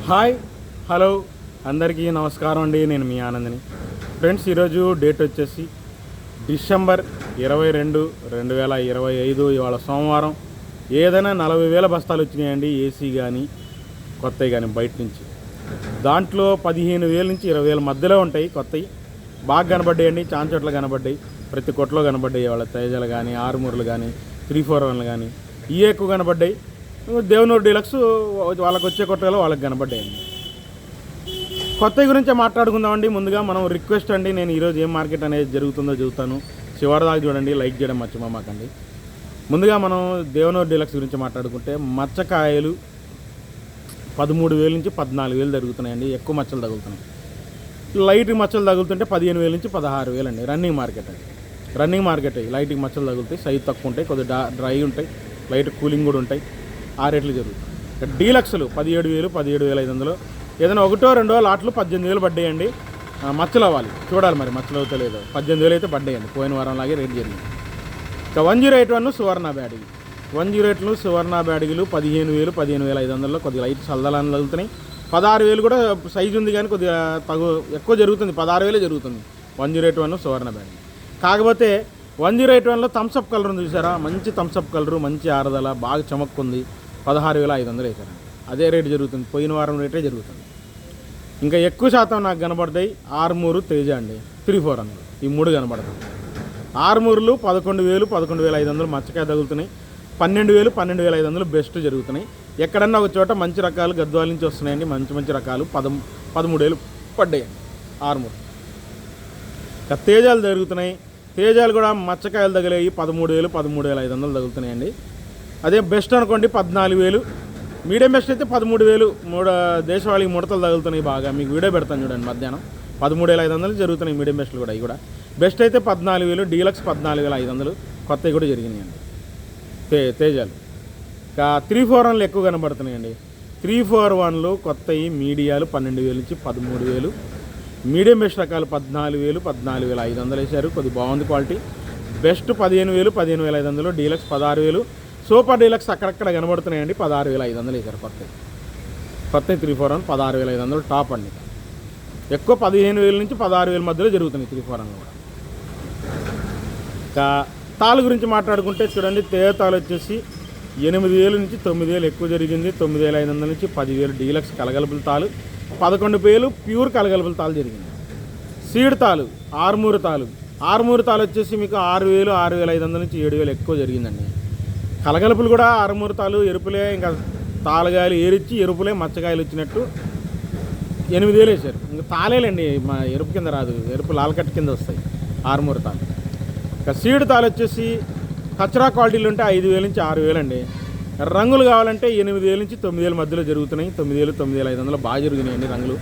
Hi hello అందరికీ నమస్కారం అండి. నేను మీ ఆనందని. ఫ్రెండ్స్, ఈరోజు డేట్ వచ్చేసి డిసెంబర్ 22, 2025. ఇవాళ సోమవారం. ఏదైనా 40,000 బస్తాలు వచ్చినాయండి, ఏసీ కానీ కొత్తవి కానీ బయట నుంచి. దాంట్లో 15,000 నుంచి 20,000 మధ్యలో ఉంటాయి కొత్తవి. బాగా కనబడ్డాయండి, చాంచోట్ల కనబడ్డాయి, ప్రతి కొట్లో కనబడ్డాయి. వాళ్ళ తేజాలు కానీ, ఆరుమూరలు కానీ, 341 కానీ ఇవే ఎక్కువ కనబడ్డాయి. దేవనూరు డీలక్స్ వాళ్ళకి వచ్చే కొట్టలో వాళ్ళకి కనబడ్డాయండి. కొత్త గురించే మాట్లాడుకుందామండి. ముందుగా మనం రిక్వెస్ట్ అండి, నేను ఈరోజు ఏం మార్కెట్ అనేది జరుగుతుందో చెబుతాను, చివరిదాకా చూడండి, లైక్ చేయడం మర్చిపోమాకండి. ముందుగా మనం దేవనూరు డీలక్స్ గురించి మాట్లాడుకుంటే మచ్చకాయలు 13,000 నుంచి 14,000 జరుగుతున్నాయండి. ఎక్కువ మచ్చలు తగులుతున్నాయి. లైట్ మచ్చలు తగులుతుంటే 15,000 నుంచి 16,000 అండి. రన్నింగ్ మార్కెట్ లైట్కి మచ్చలు తగులుతాయి, సైజ్ తక్కువ ఉంటాయి, కొద్దిగా డ్రై ఉంటాయి, లైట్ కూలింగ్ కూడా ఉంటాయి. ఆ రేట్లు జరుగుతాయి. డీలక్స్లు 17,000, 17,500. ఏదైనా ఒకటో రెండో లాట్లు 18,000 పడ్డాయండి. మచ్చలు అవ్వాలి, చూడాలి మరి మచ్చలు అవుతలేదో. 18,000 అయితే పడ్డాయండి, పోయిన వారం లాగే రేట్ జరిగింది. ఇక 108 సువర్ణ బ్యాడిగి, 108 సువర్ణ బ్యాడిగిలు 15,000, 15,500. కొద్దిగా లైట్ చల్లదాలని తగులుతున్నాయి. 16,000 కూడా సైజు ఉంది, కానీ కొద్దిగా ఎక్కువ జరుగుతుంది. 16,000 జరుగుతుంది 108 సువర్ణ బ్యాడిగి. కాకపోతే 108లో థమ్సప్ కలర్ ఉంది చూసారా, మంచి థమ్సప్ కలరు, మంచి ఆరదల, బాగా చమక్కుంది. 16,500 వేసారండి. అదే రేటు జరుగుతుంది, పోయిన వారం రేటే జరుగుతుంది. ఇంకా ఎక్కువ శాతం నాకు కనబడతాయి ఆర్మూరు, తేజ అండి, 341. ఈ మూడు కనబడతాయి. ఆర్మూర్లు 11,000, 11,500 మచ్చకాయ తగులుతున్నాయి. 12,000, 12,500 బెస్ట్ జరుగుతున్నాయి. ఎక్కడన్నా ఒక చోట మంచి రకాలు గద్వాల నుంచి వస్తున్నాయండి, మంచి రకాలు 13,000 పడ్డాయండి ఆర్మూర్. ఇంకా తేజాలు జరుగుతున్నాయి. తేజాలు కూడా మచ్చకాయలు తగిలేవి 13,000, 13,500 తగులుతున్నాయండి. అదే బెస్ట్ అనుకోండి 14,000. మీడియం బెస్ట్ అయితే 13,000. దేశవాళికి ముడతలు తగులుతున్నాయి బాగా. మీకు వీడియో పెడతాను చూడండి మధ్యాహ్నం. 13,500 జరుగుతున్నాయి మీడియం బెస్ట్లు కూడా. ఇవి కూడా బెస్ట్ అయితే 14,000, డీలక్స్ 14,500. కొత్తవి కూడా జరిగినాయండి తేజాలు. ఇంకా 341 ఎక్కువ కనబడుతున్నాయండి. 341 కొత్తవి మీడియాలు 12,000 నుంచి 13,000. మీడియం బెస్ట్ రకాలు 14,000, 14,500 వేశారు. కొద్దిగా బాగుంది quality. Best 15,000, 15,500. Deluxe 16,000. Super deluxe అక్కడక్కడ కనబడుతున్నాయండి, 16,500 వేశారు కొత్తవి. 341 16,500 టాప్ అండి. ఎక్కువ 15,000 నుంచి 16,000 మధ్యలో జరుగుతున్నాయి 341 కూడా. ఇంకా తాలు గురించి మాట్లాడుకుంటే చూడండి, తేజ తాలు వచ్చేసి 8,000 నుంచి 9,000 ఎక్కువ జరిగింది. 9,500 నుంచి 10,000 డీలక్స్ కలగలుపుల తాలు. 11,000 ప్యూర్ కలగలుపుల తాలు జరిగింది. సీడ్ తాలు, ఆర్మూరు తాలు వచ్చేసి మీకు 6,000, 6,500 నుంచి 7,000 ఎక్కువ జరిగిందండి. కలగలుపులు కూడా ఆర్మూరు తాలు ఎరుపులే, ఇంకా తాళగాయలు ఏరిచ్చి ఎరుపులే మచ్చకాయలు వచ్చినట్టు 8,000 వేశారు. ఇంకా తాలేలండి, మా ఎరుపు కింద రాదు, ఎరుపు లాల్కట్ కింద వస్తాయి ఆర్మూరు తాలు. ఇంకా సీడ్ తాలు వచ్చేసి కచరా క్వాలిటీలు ఉంటే 5,000 నుంచి 6,000 అండి. రంగులు కావాలంటే 8,000 నుంచి 9,000 మధ్యలో జరుగుతున్నాయి. 9,000, 9,500 బాగా జరిగినాయండి రంగులు.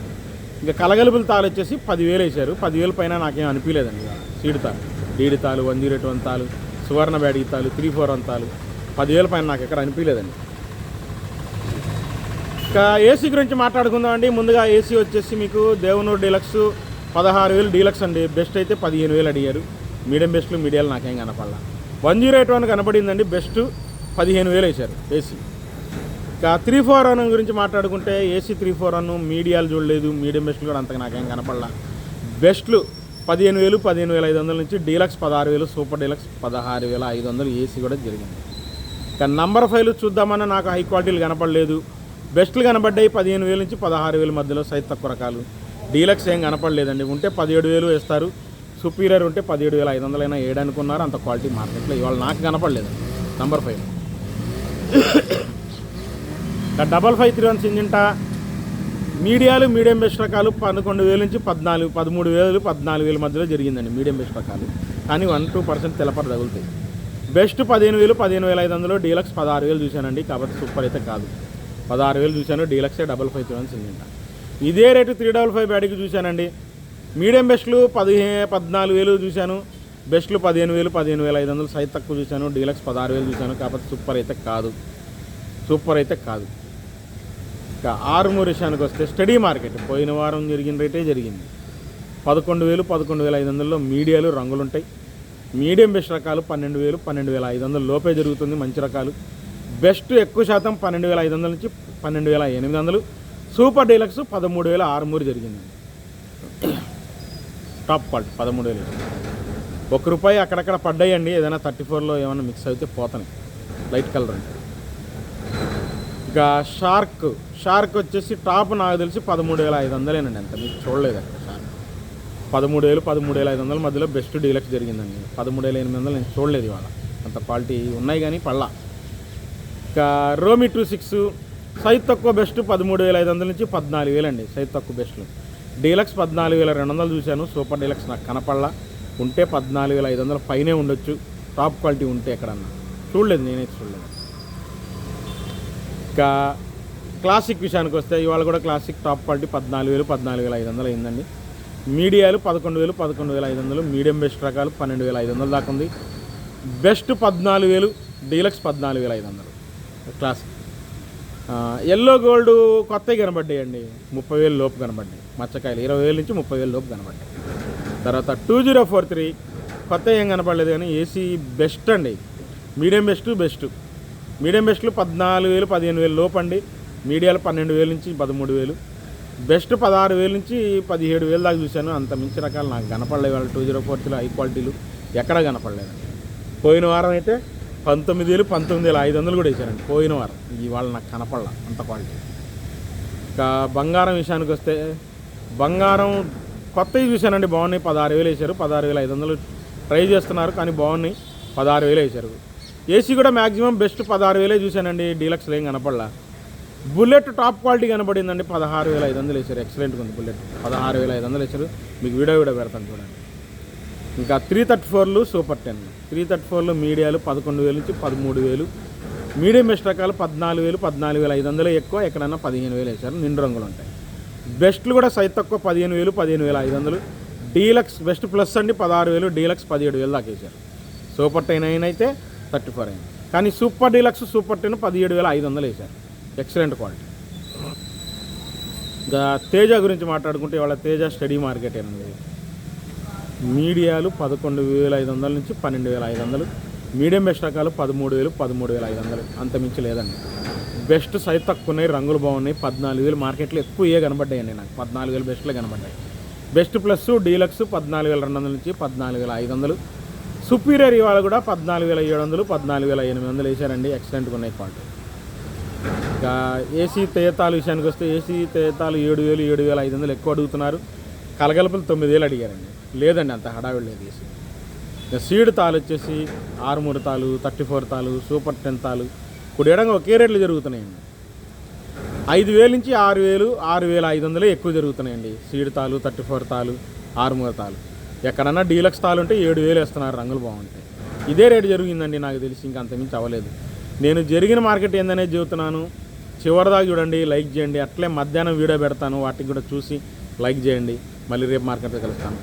ఇంకా కలగలుపుల తాలు వచ్చేసి 10,000 వేశారు. 10,000 పైన నాకేం అనిపించలేదండి. సీడ్ తాలు, డీడి తాలు, 108 తాలు, సువర్ణ బ్యాడిగి తాలు, 341 తాలు 10,000 పైన నాకు ఎక్కడ అనిపించలేదండి. ఇంకా ఏసీ గురించి మాట్లాడుకుందామండి. ముందుగా ఏసీ వచ్చేసి మీకు దేవనూరు డీలక్స్ 16,000 డీలక్స్ అండి. బెస్ట్ అయితే 15,000 అడిగారు. మీడియం బెస్ట్లు మీడియాలు నాకేం కనపడాల. 108 కనపడిందండి, బెస్ట్ 15,000 వేశారు ఏసీ. ఇంకా 341 గురించి మాట్లాడుకుంటే ఏసీ 341 మీడియాలు చూడలేదు, మీడియం బెస్ట్లు కూడా అంతగా నాకేం కనపడాల. బెస్ట్లు 15,000, 15,500 నుంచి డీలక్స్ 16,000, సూపర్ డీలక్స్ 16,500 ఏసీ కూడా జరిగింది. ఇక నంబర్ 5 చూద్దామన్నా నాకు హై క్వాలిటీలు కనపడలేదు. బెస్ట్లు కనబడ్డాయి 15,000 నుంచి 16,000 మధ్యలో, సైజ్ తక్కువ రకాలు. డీలక్స్ ఏం కనపడలేదండి. ఉంటే 17,000 వేస్తారు. సుపీరియర్ ఉంటే 17,500 అయినా వేయడానుకున్నారు. అంత క్వాలిటీ మార్కెట్లో ఇవాళ నాకు కనపడలేదు. నంబర్ 5 5531 సింజింటా మీడియాలు, మీడియం బెస్ట్ రకాలు 11,000 నుంచి 13,000, 14,000 మధ్యలో జరిగిందండి మీడియం బెస్ట్ రకాలు. కానీ 1-2% తెలపర తగులుతాయి. బెస్ట్ 15,000, 15,500. డీలక్స్ 16,000 చూశానండి. కాబట్టి సూపర్ అయితే కాదు. 16,000 చూశాను. డీలక్సే 5531 సింజింటా. ఇదే రేటు 355 బ్యాడికి చూశానండి. మీడియం బెస్ట్లు 14,000 చూశాను. బెస్ట్లు 15,000, 15,500. సైజ్ తక్కువ చూశాను. డీలక్స్ 16,000 చూశాను. కాబట్టి సూపర్ అయితే కాదు. ఇంకా ఆర్మూర్ విషయానికి వస్తే స్టడీ మార్కెట్ పోయిన వారం జరిగిన రేటే జరిగింది. 11,000, 11,500లో మీడియాలు రంగులుంటాయి. మీడియం బెస్ట్ రకాలు 12,000, 12,500 లోపే జరుగుతుంది. మంచి రకాలు బెస్ట్ ఎక్కువ శాతం 12,500 నుంచి 12,800. సూపర్ డీలక్స్ 13,600 జరిగిందండి. Top quality 13,000. ₹1 అక్కడక్కడ పడ్డాయండి, ఏదైనా 34లో ఏమైనా మిక్స్ అయితే పోతాయి, లైట్ కలర్ అంటే. ఇక షార్క్ వచ్చేసి టాప్ నాకు తెలిసి 13,500 అంత మీకు చూడలేదు అక్కడ. షార్క్ 13,000 13,500 మధ్యలో బెస్ట్ డీలక్స్ జరిగిందండి. 13,800 నేను చూడలేదు ఇవాళ. అంత క్వాలిటీ ఉన్నాయి కానీ పళ్ళ. ఇక రోమి 26 సైజ్ తక్కువ బెస్ట్ 13,500 నుంచి 14,000 అండి. సైజ్ తక్కువ బెస్ట్లు. డీలక్స్ 14,200 చూశాను. సూపర్ డీలక్స్ నాకు కనపడలా. ఉంటే 14,500 పైనే ఉండొచ్చు, టాప్ క్వాలిటీ ఉంటే ఎక్కడన్నా. చూడలేదు, నేనైతే చూడలేదు. ఇంకా క్లాసిక్ విషయానికి వస్తే ఇవాళ కూడా క్లాసిక్ టాప్ క్వాలిటీ 14,000 14,500 అయిందండి. మీడియాలు 11,000 11,500, మీడియం బెస్ట్ రకాలు 12,500 దాకా ఉంది. Best 14,000, deluxe 14,500 classic. Yellow gold కొత్తవి కనబడ్డాయండి, 30,000 లోపు కనబడ్డాయి. మచ్చకాయలు 20,000 నుంచి 30,000 లోపు కనబడ్డాయి. తర్వాత 2043 కొత్త ఏం కనపడలేదు కానీ ఏసీ బెస్ట్ అండి. మీడియం మీడియం బెస్ట్లు 14,000 15,000 లోపు అండి. మీడియాలు 12,000 నుంచి 13,000. బెస్ట్ 16,000 నుంచి 17,000 దాకా చూశాను. అంత మించి రకాలు నాకు కనపడలేదు. వాళ్ళు 2043లో హై క్వాలిటీలు ఎక్కడా కనపడలేదండి. పోయిన వారం అయితే 19,000 19,500 కూడా వేసారండి పోయిన వారం. ఇవాళ నాకు కనపడలా అంత క్వాలిటీ. ఇంకా బంగారం విషయానికి వస్తే బంగారం కొత్తవి చూశానండి, బాగున్నాయి. 16,000 వేసారు, 16,500 ట్రై చేస్తున్నారు కానీ బాగున్నాయి. 16,000 వేసారు. ఏసీ కూడా మ్యాక్సిమం బెస్ట్ 16,000 చూశానండి. డీలక్స్లో ఏం కనపడలా. బుల్లెట్ టాప్ క్వాలిటీ కనపడిందండి, 16,500 వేసారు. ఎక్సలెంట్గా ఉంది బుల్లెట్, 16,500 వేసారు. మీకు వీడియో పెడతాను చూడండి. ఇంకా 334లు సూపర్ 10. 334లో మీడియాలు 11,000 నుంచి 13,000. మీడియం బెస్ట్ రకాలు 14,000 14,500 ఎక్కువ, ఎక్కడన్నా 15,000 వేసారు. నిండు రంగులు ఉంటాయి. బెస్ట్లు కూడా సైజ్ తక్కువ 15,000 15,500. డీలక్స్ బెస్ట్ ప్లస్ అండి 16,000, డీలక్స్ 17,000 దాకా వేసారు. సూపర్ 10 అయితే 34 అయింది. కానీ సూపర్ డీలక్స్ సూపర్ 10 17,500 వేసారు. Excellent quality. ఇంకా తేజ గురించి మాట్లాడుకుంటే ఇవాళ తేజ స్టడీ మార్కెటేనండి. మీడియాలు 11,500 నుంచి 12,500. మీడియం బెస్ట్ రకాలు 13,000 13,500. అంత మించి లేదండి. బెస్ట్ సైజ్ తక్కువ ఉన్నాయి, రంగులు బాగున్నాయి. 14,000 మార్కెట్లో ఎక్కువ కనబడ్డాయండి నాకు. 14,000 బెస్ట్లో కనబడ్డాయి. బెస్ట్ ప్లస్ డీలక్స్ 14,200 నుంచి 14,500. సుపీరియర్ ఇవాళ కూడా 14,700 14,800 వేసారండి. ఎక్సలెంట్గా ఉన్నాయి క్వాలిటీ. ఇంకా ఏసీ తేతాలు విషయానికి వస్తే ఏసీ తేతాలు 7,000 7,500 ఎక్కువ అడుగుతున్నారు. కలగలుపులు 9,000 అడిగారండి. లేదండి, అంత హడావిడి లేదు ఏసీ. ఇంకా సీడ్ తాలు వచ్చేసి 6,3 తాలు 34 తాలు సూపర్ 10 తాలు కుడియడంగా ఒకే రేట్లు జరుగుతున్నాయండి. 5,000 నుంచి 6,000 6,500 ఎక్కువ జరుగుతున్నాయండి. సీడ్ తాలు 34 తాలు 6,3 తాలు. ఎక్కడన్నా డీలక్స్ తాలు ఉంటే 7,000 వేస్తున్నారు, రంగులు బాగుంటాయి. ఇదే రేటు జరిగిందండి నాకు తెలిసి, ఇంకా అంతమించి అవ్వలేదు. నేను జరిగిన మార్కెట్ ఏందనేది చెబుతున్నాను. చివరిదాకా చూడండి, లైక్ చేయండి. అట్లే మధ్యాహ్నం వీడియో పెడతాను, వాటికి కూడా చూసి లైక్ చేయండి. మళ్ళీ రేపు మార్కెట్లో కలుస్తాను.